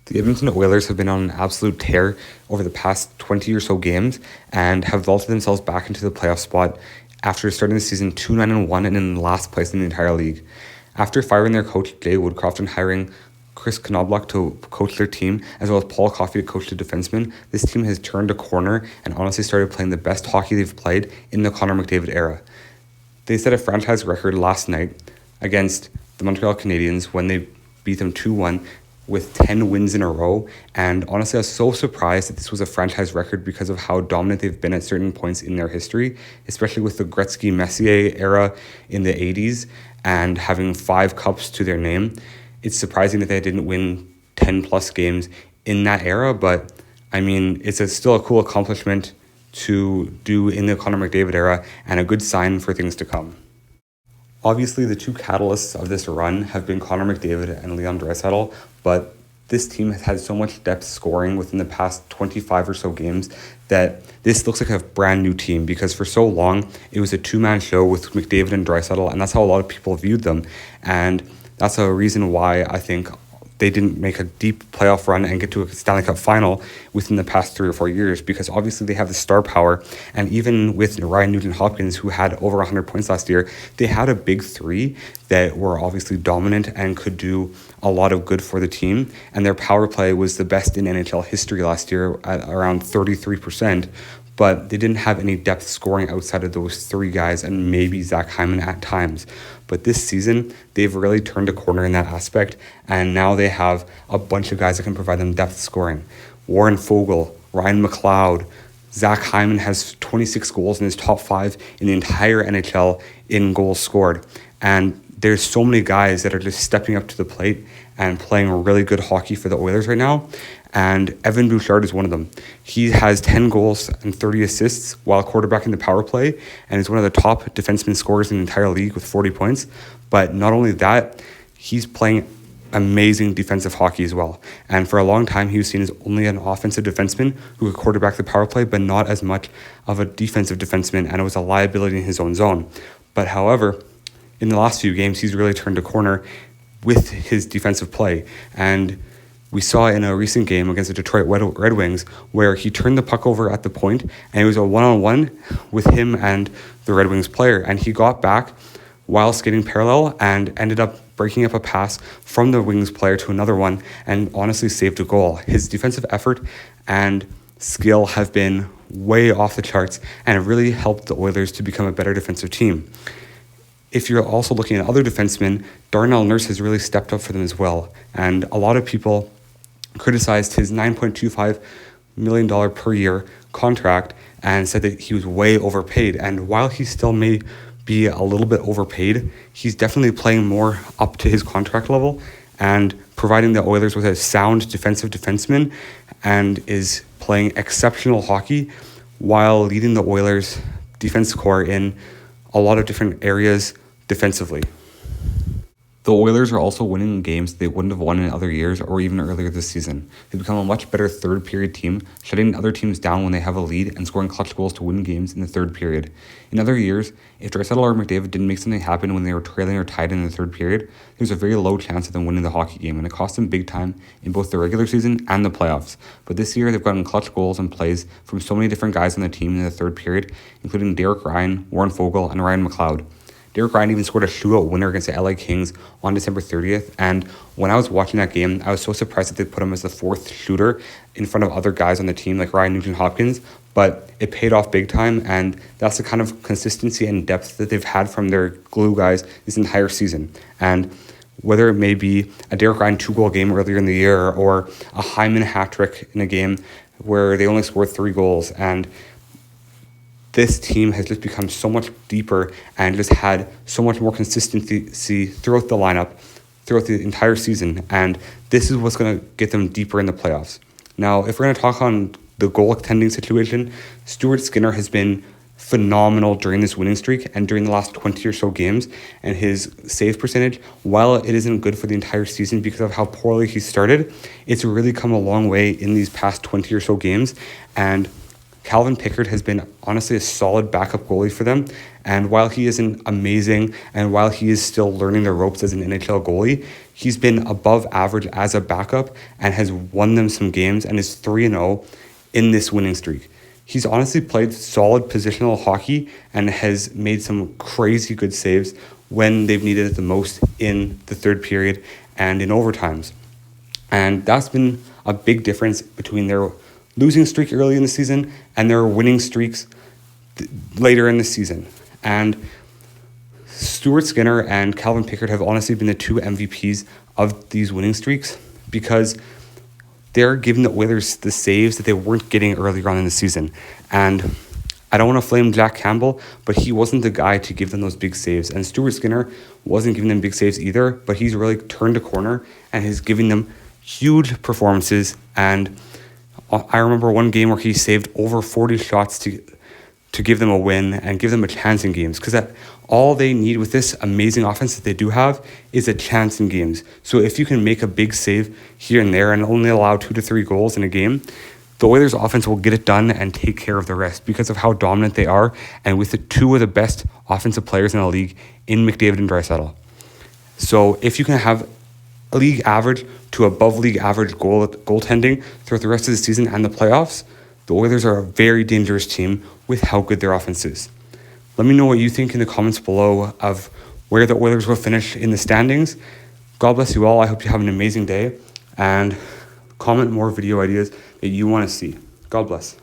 The Edmonton Oilers have been on an absolute tear over the past 20 or so games and have vaulted themselves back into the playoff spot after starting the season 2-9-1 and in last place in the entire league. After firing their coach Jay Woodcroft and hiring Chris Knobloch to coach their team, as well as Paul Coffey to coach the defensemen, this team has turned a corner and honestly started playing the best hockey they've played in the Connor McDavid era. They set a franchise record last night against the Montreal Canadiens when they beat them 2-1 with 10 wins in a row. And honestly, I was so surprised that this was a franchise record because of how dominant they've been at certain points in their history, especially with the Gretzky-Messier era in the 80s and having 5 cups to their name. It's surprising that they didn't win 10 plus games in that era, but I mean, it's still a cool accomplishment to do in the Connor McDavid era and a good sign for things to come. Obviously, the two catalysts of this run have been Connor McDavid and Leon Draisaitl, but this team has had so much depth scoring within the past 25 or so games that this looks like a brand new team, because for so long it was a two-man show with McDavid and Draisaitl, and that's how a lot of people viewed them. And that's a reason why I think they didn't make a deep playoff run and get to a Stanley Cup final within the past 3 or 4 years, because obviously they have the star power. And even with Ryan Nugent-Hopkins, who had over 100 points last year, they had a big three that were obviously dominant and could do a lot of good for the team. And their power play was the best in NHL history last year at around 33%. But they didn't have any depth scoring outside of those 3 guys and maybe Zach Hyman at times. But this season, they've really turned a corner in that aspect, and now they have a bunch of guys that can provide them depth scoring. Warren Foegele, Ryan McLeod, Zach Hyman has 26 goals in his top 5 in the entire NHL in goals scored. And there's so many guys that are just stepping up to the plate and playing really good hockey for the Oilers right now. And Evan Bouchard is one of them. He has 10 goals and 30 assists while quarterbacking the power play, and is one of the top defenseman scorers in the entire league with 40 points. But not only that, he's playing amazing defensive hockey as well. And for a long time, he was seen as only an offensive defenseman who could quarterback the power play, but not as much of a defensive defenseman, and it was a liability in his own zone. But however, in the last few games, he's really turned a corner with his defensive play. And we saw in a recent game against the Detroit Red Wings where he turned the puck over at the point, and it was a one-on-one with him and the Red Wings player. And he got back while skating parallel and ended up breaking up a pass from the Wings player to another one and honestly saved a goal. His defensive effort and skill have been way off the charts and have really helped the Oilers to become a better defensive team. If you're also looking at other defensemen, Darnell Nurse has really stepped up for them as well. And a lot of people criticized his $9.25 million per year contract and said that he was way overpaid. And while he still may be a little bit overpaid, he's definitely playing more up to his contract level and providing the Oilers with a sound defensive defenseman, and is playing exceptional hockey while leading the Oilers defense core in a lot of different areas defensively. The Oilers are also winning games they wouldn't have won in other years or even earlier this season. They've become a much better third period team, shutting other teams down when they have a lead and scoring clutch goals to win games in the third period. In other years, if Draisaitl or McDavid didn't make something happen when they were trailing or tied in the third period, there's a very low chance of them winning the hockey game, and it cost them big time in both the regular season and the playoffs. But this year, they've gotten clutch goals and plays from so many different guys on the team in the third period, including Derek Ryan, Warren Foegele, and Ryan McLeod. Derek Ryan even scored a shootout winner against the LA Kings on December 30th. And when I was watching that game, I was so surprised that they put him as the 4th shooter in front of other guys on the team like Ryan Nugent-Hopkins. But it paid off big time, and that's the kind of consistency and depth that they've had from their glue guys this entire season. And whether it may be a Derek Ryan 2-goal game earlier in the year or a Hyman hat trick in a game where they only scored 3 goals, and this team has just become so much deeper and just had so much more consistency throughout the lineup, throughout the entire season. And this is what's going to get them deeper in the playoffs. Now, if we're going to talk on the goaltending situation, Stuart Skinner has been phenomenal during this winning streak and during the last 20 or so games. And his save percentage, while it isn't good for the entire season because of how poorly he started, it's really come a long way in these past 20 or so games. And Calvin Pickard has been honestly a solid backup goalie for them. And while he isn't amazing and while he is still learning the ropes as an NHL goalie, he's been above average as a backup and has won them some games and is 3-0 in this winning streak. He's honestly played solid positional hockey and has made some crazy good saves when they've needed it the most in the third period and in overtimes. And that's been a big difference between their losing streak early in the season and their winning streaks later in the season. And Stuart Skinner and Calvin Pickard have honestly been the two MVPs of these winning streaks because they're giving the Oilers the saves that they weren't getting earlier on in the season. And I don't want to flame Jack Campbell, but he wasn't the guy to give them those big saves. And Stuart Skinner wasn't giving them big saves either, but he's really turned a corner and is giving them huge performances. And I remember one game where he saved over 40 shots to give them a win and give them a chance in games, because that all they need with this amazing offense that they do have is a chance in games. So if you can make a big save here and there and only allow 2 to 3 goals in a game, the Oilers offense will get it done and take care of the rest because of how dominant they are, and with the two of the best offensive players in the league in McDavid and Draisaitl. So if you can have a league average to above league average goaltending throughout the rest of the season and the playoffs, the Oilers are a very dangerous team with how good their offense is. Let me know what you think in the comments below of where the Oilers will finish in the standings. God bless you all. I hope you have an amazing day, and comment more video ideas that you want to see. God bless.